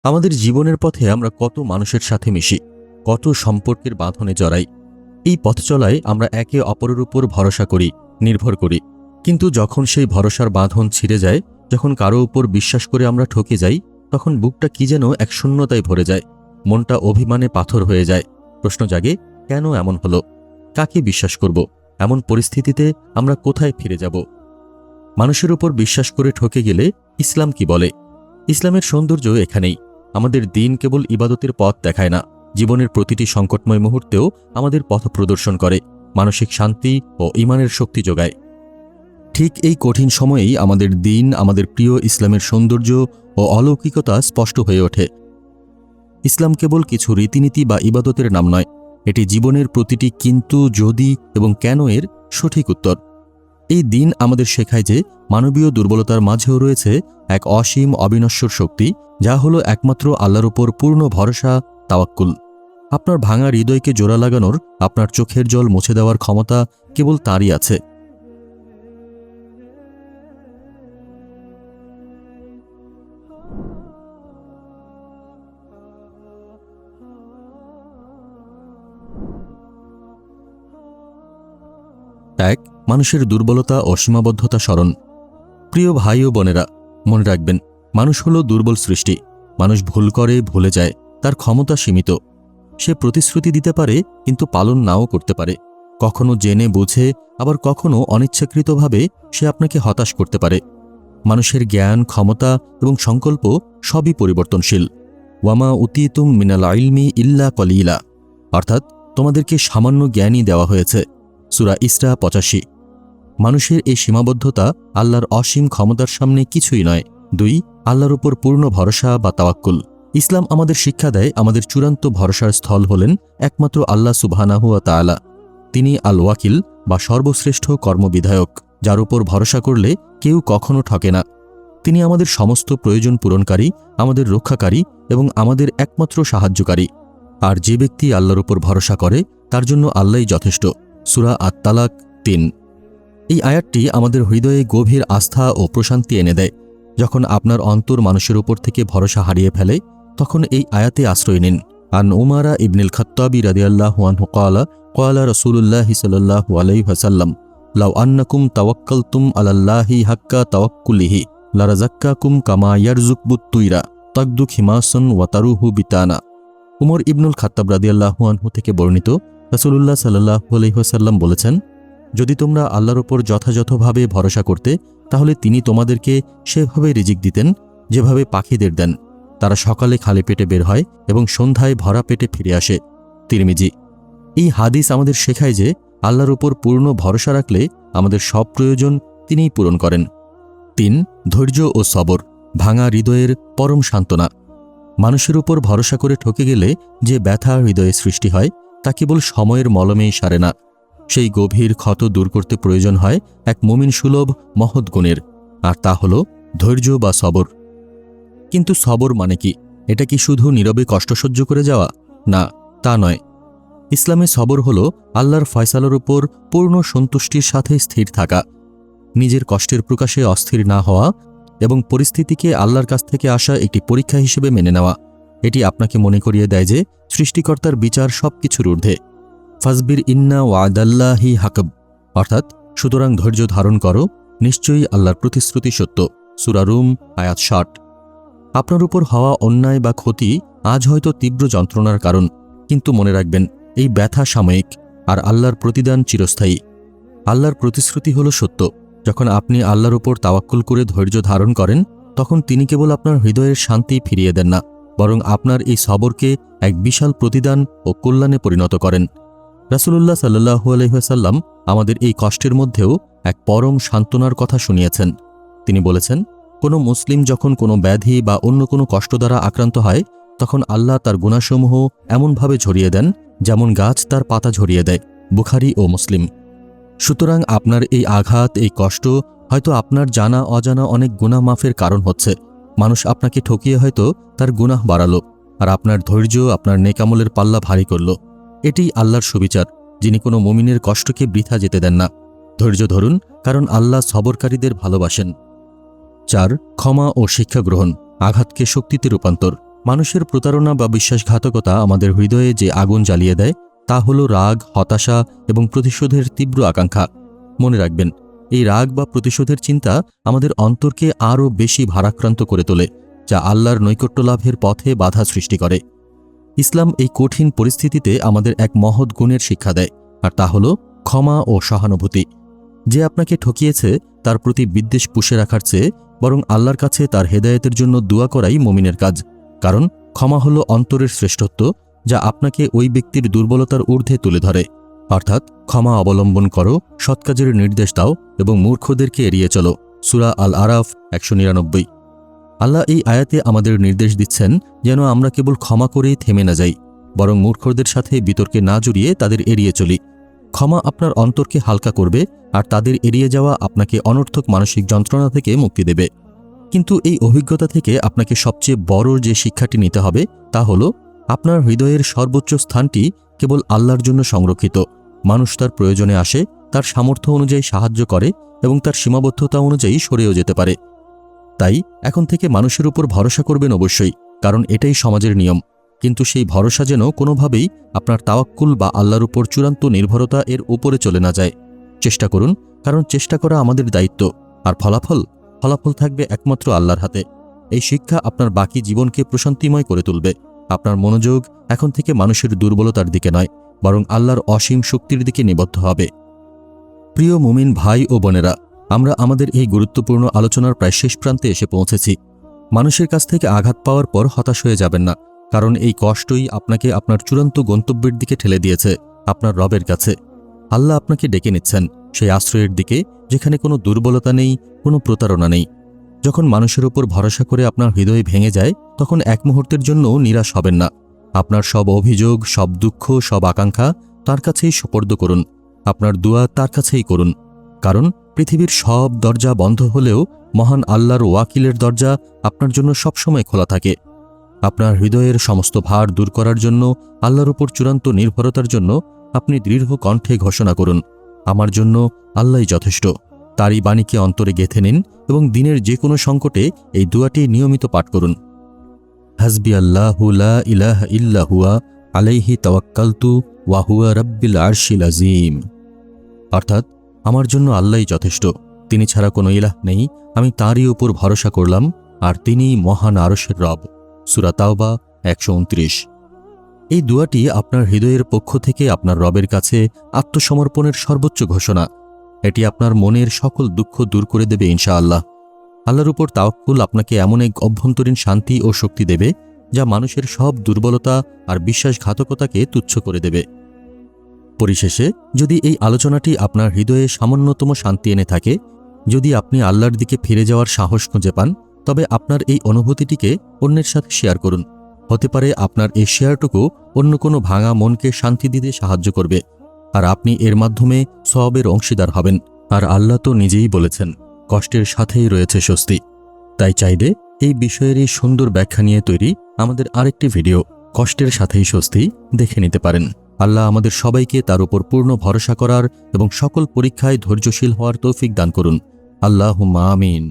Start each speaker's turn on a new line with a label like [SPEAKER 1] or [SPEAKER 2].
[SPEAKER 1] আমাদের জীবনের পথে আমরা কত মানুষের সাথে মিশি, কত সম্পর্কের বাঁধনে জড়াই। এই পথ চলায় আমরা একে অপরের উপর ভরসা করি, নির্ভর করি। কিন্তু যখন সেই ভরসার বাঁধন ছিঁড়ে যায়, যখন কারো উপর বিশ্বাস করে আমরা ঠকে যাই, তখন বুকটা কি যেন এক শূন্যতায় ভরে যায়, মনটা অভিমানে পাথর হয়ে যায়। প্রশ্ন জাগে, কেন এমন হলো? কাকে বিশ্বাস করব? এমন পরিস্থিতিতে আমরা কোথায় ফিরে যাব? মানুষের উপর বিশ্বাস করে ঠকে গেলে ইসলাম কি বলে? ইসলামের সৌন্দর্য এখানেই। আমাদের দিন কেবল ইবাদতের পথ দেখায় না, জীবনের প্রতিটি সংকটময় মুহূর্তেও আমাদের পথ প্রদর্শন করে, মানসিক শান্তি ও ঈমানের শক্তি যোগায়। ঠিক এই কঠিন সময়েই আমাদের দিন, আমাদের প্রিয় ইসলামের সৌন্দর্য ও অলৌকিকতা স্পষ্ট হয়ে ওঠে। ইসলাম কেবল কিছু রীতিনীতি বা ইবাদতের নাম নয়, এটি জীবনের প্রতিটি কিন্তু, যদি এবং কেন এর সঠিক উত্তর। এই দিন আমাদের শেখায় যে মানবীয় দুর্বলতার মাঝেও রয়েছে এক অসীম অবিনশ্বর শক্তি, যা হলো একমাত্র আল্লাহর উপর পূর্ণ ভরসা, তাওয়াক্কুল। আপনার ভাঙা হৃদয়কে জোড়া লাগানোর, আপনার চোখের জল মুছে দেওয়ার ক্ষমতা কেবল তাঁরই আছে। এক, মানুষের দুর্বলতা ও সীমাবদ্ধতা স্মরণ। প্রিয় ভাই ও বোনেরা, মনে রাখবেন, মানুষ হলো দুর্বল সৃষ্টি। মানুষ ভুল করে, ভুলে যায়, তার ক্ষমতা সীমিত। সে প্রতিশ্রুতি দিতে পারে, কিন্তু পালন নাও করতে পারে। কখনো জেনে বুঝে, আবার কখনো অনিচ্ছাকৃতভাবে সে আপনাকে হতাশ করতে পারে। মানুষের জ্ঞান, ক্ষমতা এবং সংকল্প সবই পরিবর্তনশীল। ওয়ামা উতিতুম মিনাল ইলমি ইল্লা কলিলা, অর্থাৎ তোমাদেরকে সামান্য জ্ঞানই দেওয়া হয়েছে। সূরা ইসরা 85। মানুষের এই সীমাবদ্ধতা আল্লাহর অসীম ক্ষমতার সামনে কিছুই নয়। 2, আল্লাহর উপর পূর্ণ ভরসা বা তাওয়াক্কুল। ইসলাম আমাদের শিক্ষা দেয়, আমাদের চূড়ান্ত ভরসার স্থল হলেন একমাত্র আল্লাহ সুবহানাহু ওয়া তাআলা। তিনি আল ওয়াকিল বা সর্বশ্রেষ্ঠ কর্মবিধায়ক, যার উপর ভরসা করলে কেউ কখনো ঠকে না। তিনি আমাদের সমস্ত প্রয়োজন পূরণকারী, আমাদের রক্ষাকারী এবং আমাদের একমাত্র সাহায্যকারী। আর যে ব্যক্তি আল্লাহর উপর ভরসা করে, তার জন্য আল্লাহই যথেষ্ট। সূরা আত-তালাক 3। এই আয়াতটি আমাদের হৃদয়ে গভীর আস্থা ও প্রশান্তি এনে দেয়। যখন আপনার অন্তর মানুষের উপর থেকে ভরসা হারিয়ে ফেলে, তখন এই আয়াতে আশ্রয় নিন। আন উমারা ইবনুল খাত্তাবি রাদিয়াল্লাহু আনহু ক্বালা ক্বালা রাসূলুল্লাহি সাল্লাল্লাহু আলাইহি ওয়াসাল্লাম লাউ আন্নাকুম তাওয়াক্কালতুম আলাল্লাহি হাক্কা তাওয়াক্কুলিহি লারাযাক্কাকুম কামা ইয়ারযুকুত তুইরা তাকদু খিমাসান ওয়া তারুহু বিতানা। উমর ইবনুল খাত্তাব রাদিয়াল্লাহু আনহু থেকে বর্ণিত, রাসূলুল্লাহ সাল্লাল্লাহু আলাইহি ওয়াসাল্লাম বলেছেন, যদি তোমরা আল্লাহর উপর যথাযথভাবে ভরসা করতে, তাহলে তিনি তোমাদেরকে সেভাবে রিজিক দিতেন যেভাবে পাখিদের দেন। তারা সকালে খালি পেটে বের হয় এবং সন্ধ্যায় ভরা পেটে ফিরে আসে। তিরমিজি। এই হাদিস আমাদের শেখায় যে আল্লাহর উপর পূর্ণ ভরসা রাখলে আমাদের সব প্রয়োজন তিনিই পূরণ করেন। 3, ধৈর্য ও সবর। ভাঙা হৃদয়ের পরম সান্ত্বনা। মানুষের উপর ভরসা করে ঠকে গেলে যে ব্যথা হৃদয়ে সৃষ্টি হয়, তা কেবল সময়ের মলমেই সারে না। সেই গভীর ক্ষত দূর করতে প্রয়োজন হয় এক মুমিন সুলভ মহৎ গুণের, আর তা হল ধৈর্য বা সবর। কিন্তু সবর মানে কি? এটা কি শুধু নীরবে কষ্ট সহ্য করে যাওয়া? না, তা নয়। ইসলামে সবর হল আল্লাহর ফয়সালার উপর পূর্ণ সন্তুষ্টির সাথে স্থির থাকা, নিজের কষ্টের প্রকাশে অস্থির না হওয়া এবং পরিস্থিতিকে আল্লাহর কাছ থেকে আসা একটি পরীক্ষা হিসেবে মেনে নেওয়া। এটি আপনাকে মনে করিয়ে দেয় যে সৃষ্টিকর্তার বিচার সবকিছুর ঊর্ধ্বে। ফাসবির ইন্না ওয়াদাল্লাহি হাকব, অর্থাৎ সুতরাং ধৈর্য ধারণ করো, নিশ্চয়ই আল্লাহর প্রতিশ্রুতি সত্য। সূরা রুম আয়াত 60। আপনার উপর হওয়া অন্যায় বা ক্ষতি আজ হয়তো তীব্র যন্ত্রণার কারণ, কিন্তু মনে রাখবেন, এই ব্যথা সাময়িক, আর আল্লাহর প্রতিদান চিরস্থায়ী। আল্লাহর প্রতিশ্রুতি হল সত্য। যখন আপনি আল্লাহর উপর তাওয়াক্কুল করে ধৈর্য ধারণ করেন, তখন তিনি কেবল আপনার হৃদয়ের শান্তি ফিরিয়ে দেন না, বরং আপনার এই সবরকে এক বিশাল প্রতিদান ও কল্যাণে পরিণত করেন। রাসূলুল্লাহ সাল্লাল্লাহু আলাইহি ওয়াসাল্লাম আমাদের এই কষ্টের মধ্যেও এক পরম সান্ত্বনার কথা শুনিয়েছেন। তিনি বলেছেন, কোনো মুসলিম যখন কোনো ব্যাধি বা অন্য কোনো কষ্ট দ্বারা আক্রান্ত হয়, তখন আল্লাহ তার গুনাহসমূহ এমনভাবে ঝরিয়ে দেন যেমন গাছ তার পাতা ঝরিয়ে দেয়। বুখারী ও মুসলিম। সুতরাং আপনার এই আঘাত, এই কষ্ট হয়তো আপনার জানা অজানা অনেক গুনাহ মাফের কারণ হচ্ছে। মানুষ আপনাকে ঠকিয়ে হয়তো তার গুনাহ বাড়ালো, আর আপনার ধৈর্য আপনার নেকামলের পাল্লা ভারী করল। এটিই আল্লাহর সুবিচার, যিনি কোনো মুমিনের কষ্টকে বৃথা যেতে দেন না। ধৈর্য ধরুন, কারণ আল্লাহ সবরকারীদের ভালোবাসেন। 4, ক্ষমা ও শিক্ষা গ্রহণ। আঘাতকে শক্তিতে রূপান্তর। মানুষের প্রতারণা বা বিশ্বাসঘাতকতা আমাদের হৃদয়ে যে আগুন জ্বালিয়ে দেয় তা হলো রাগ, হতাশা এবং প্রতিশোধের তীব্র আকাঙ্ক্ষা। মনে রাখবেন, এই রাগ বা প্রতিশোধের চিন্তা আমাদের অন্তরকে আরও বেশি ভারাক্রান্ত করে তোলে, যা আল্লাহর নৈকট্য লাভের পথে বাধা সৃষ্টি করে। ইসলাম এই কঠিন পরিস্থিতিতে আমাদের এক মহৎ গুণের শিক্ষা দেয়, আর তা হল ক্ষমা ও সহানুভূতি। যে আপনাকে ঠকিয়েছে তার প্রতি বিদ্বেষ পুষে রাখার চেয়ে বরং আল্লাহর কাছে তার হেদায়েতের জন্য দোয়া করাই মুমিনের কাজ। কারণ ক্ষমা হলো অন্তরের শ্রেষ্ঠত্ব, যা আপনাকে ওই ব্যক্তির দুর্বলতার ঊর্ধ্বে তুলে ধরে। অর্থাৎ ক্ষমা অবলম্বন করো, সৎ কাজের নির্দেশ দাও এবং মূর্খদেরকে এড়িয়ে চলো। সূরা আল আরাফ 199। আল্লাহ এই আয়াতে আমাদের নির্দেশ দিচ্ছেন যেন আমরা কেবল ক্ষমা করেই থেমে না যাই, বরং মূর্খদের সাথে বিতর্কে না জড়িয়ে তাদের এড়িয়ে চলি। ক্ষমা আপনার অন্তরকে হালকা করবে, আর তাদের এড়িয়ে যাওয়া আপনাকে অনর্থক মানসিক যন্ত্রণা থেকে মুক্তি দেবে। কিন্তু এই অভিজ্ঞতা থেকে আপনাকে সবচেয়ে বড় যে শিক্ষাটি নিতে হবে তা হল, আপনার হৃদয়ের সর্বোচ্চ স্থানটি কেবল আল্লাহর জন্য সংরক্ষিত। মানুষ তার প্রয়োজনে আসে, তার সামর্থ্য অনুযায়ী সাহায্য করে এবং তার সীমাবদ্ধতা অনুযায়ী সরেও যেতে পারে। তাই এখন থেকে মানুষের উপর ভরসা করবেন অবশ্যই, কারণ এটাই সমাজের নিয়ম। কিন্তু সেই ভরসা যেন কোনোভাবেই আপনার তাওয়াক্কুল বা আল্লাহর উপর চূড়ান্ত নির্ভরতা এর উপরে চলে না যায়। চেষ্টা করুন, কারণ চেষ্টা করা আমাদের দায়িত্ব, আর ফলাফল থাকবে একমাত্র আল্লাহর হাতে। এই শিক্ষা আপনার বাকি জীবনকে প্রশান্তিময় করে তুলবে। আপনার মনোযোগ এখন থেকে মানুষের দুর্বলতার দিকে নয়, বরং আল্লাহর অসীম শক্তির দিকে নিবদ্ধ হবে। প্রিয় মুমিন ভাই ও বোনেরা, আমরা আমাদের এই গুরুত্বপূর্ণ আলোচনার প্রায় শেষ প্রান্তে এসে পৌঁছেছি। মানুষের কাছ থেকে আঘাত পাওয়ার পর হতাশ হয়ে যাবেন না, কারণ এই কষ্টই আপনাকে আপনার চূড়ান্ত গন্তব্যের দিকে ঠেলে দিয়েছে, আপনার রবের কাছে। আল্লাহ আপনাকে ডেকে নিচ্ছেন সেই আশ্রয়ের দিকে যেখানে কোনো দুর্বলতা নেই, কোনো প্রতারণা নেই। যখন মানুষের উপর ভরসা করে আপনার হৃদয় ভেঙে যায়, তখন এক মুহূর্তের জন্য নিরাশ হবেন না। আপনার সব অভিযোগ, সব দুঃখ, সব আকাঙ্ক্ষা তার কাছেই সুপর্দ করুন। আপনার দোয়া তার কাছেই করুন, কারণ পৃথিবীর সব দরজা বন্ধ হলেও মহান আল্লাহর ওয়াকিলের দরজা আপনার জন্য সবসময় খোলা থাকে। আপনার হৃদয়ের সমস্ত ভার দূর করার জন্য, আল্লাহর উপর চূড়ান্ত নির্ভরতার জন্য আপনি দৃঢ় কণ্ঠে ঘোষণা করুন, আমার জন্য আল্লাহই যথেষ্ট। তারই বাণীকে অন্তরে গেঁথে নিন এবং দিনের যে কোনো সংকটে এই দোয়াটি নিয়মিত পাঠ করুন। হাসবি আল্লাহু লা ইলাহা ইল্লা হুয়া আলাইহি তাওয়াক্কালতু ওয়া হুয়া রাব্বিল আরশিল আযীম। অর্থাৎ, আমার জন্য আল্লাহই যথেষ্ট, তিনি ছাড়া কোনো ইলাহ নেই, আমি তাঁরই উপর ভরসা করলাম, আর তিনিই মহান আরশের রব। সূরা তাওবা 129। এই দোয়াটি আপনার হৃদয়ের পক্ষ থেকে আপনার রবের কাছে আত্মসমর্পণের সর্বোচ্চ ঘোষণা। এটি আপনার মনের সকল দুঃখ দূর করে দেবে ইনশাআল্লাহ। আল্লাহর উপর তাওয়াক্কুল আপনাকে এমন এক অভ্যন্তরীণ শান্তি ও শক্তি দেবে, যা মানুষের সব দুর্বলতা আর বিশ্বাসঘাতকতাকে তুচ্ছ করে দেবে। পরিশেষে, যদি এই আলোচনাটি আপনার হৃদয়ে সামান্যতম শান্তি এনে থাকে, যদি আপনি আল্লাহর দিকে ফিরে যাওয়ার সাহস খুঁজে পান, তবে আপনার এই অনুভূতিটিকে অন্যের সাথে শেয়ার করুন। হতে পারে আপনার এই শেয়ারটুকু অন্য কোনো ভাঙা মনকে শান্তি দিতে সাহায্য করবে, আর আপনি এর মাধ্যমে সওয়াবের অংশীদার হবেন। আর আল্লাহ তো নিজেই বলেছেন, কষ্টের সাথেই রয়েছে স্বস্তি। তাই চাইলে এই বিষয়ের এই সুন্দর ব্যাখ্যা নিয়ে তৈরি আমাদের আরেকটি ভিডিও, কষ্টের সাথেই স্বস্তি, দেখে নিতে পারেন। আল্লাহ আমাদের সবাইকে তার উপর পূর্ণ ভরসা করার এবং সকল পরীক্ষায় ধৈর্যশীল হওয়ার তৌফিক দান করুন। আল্লাহুম্মা আমিন।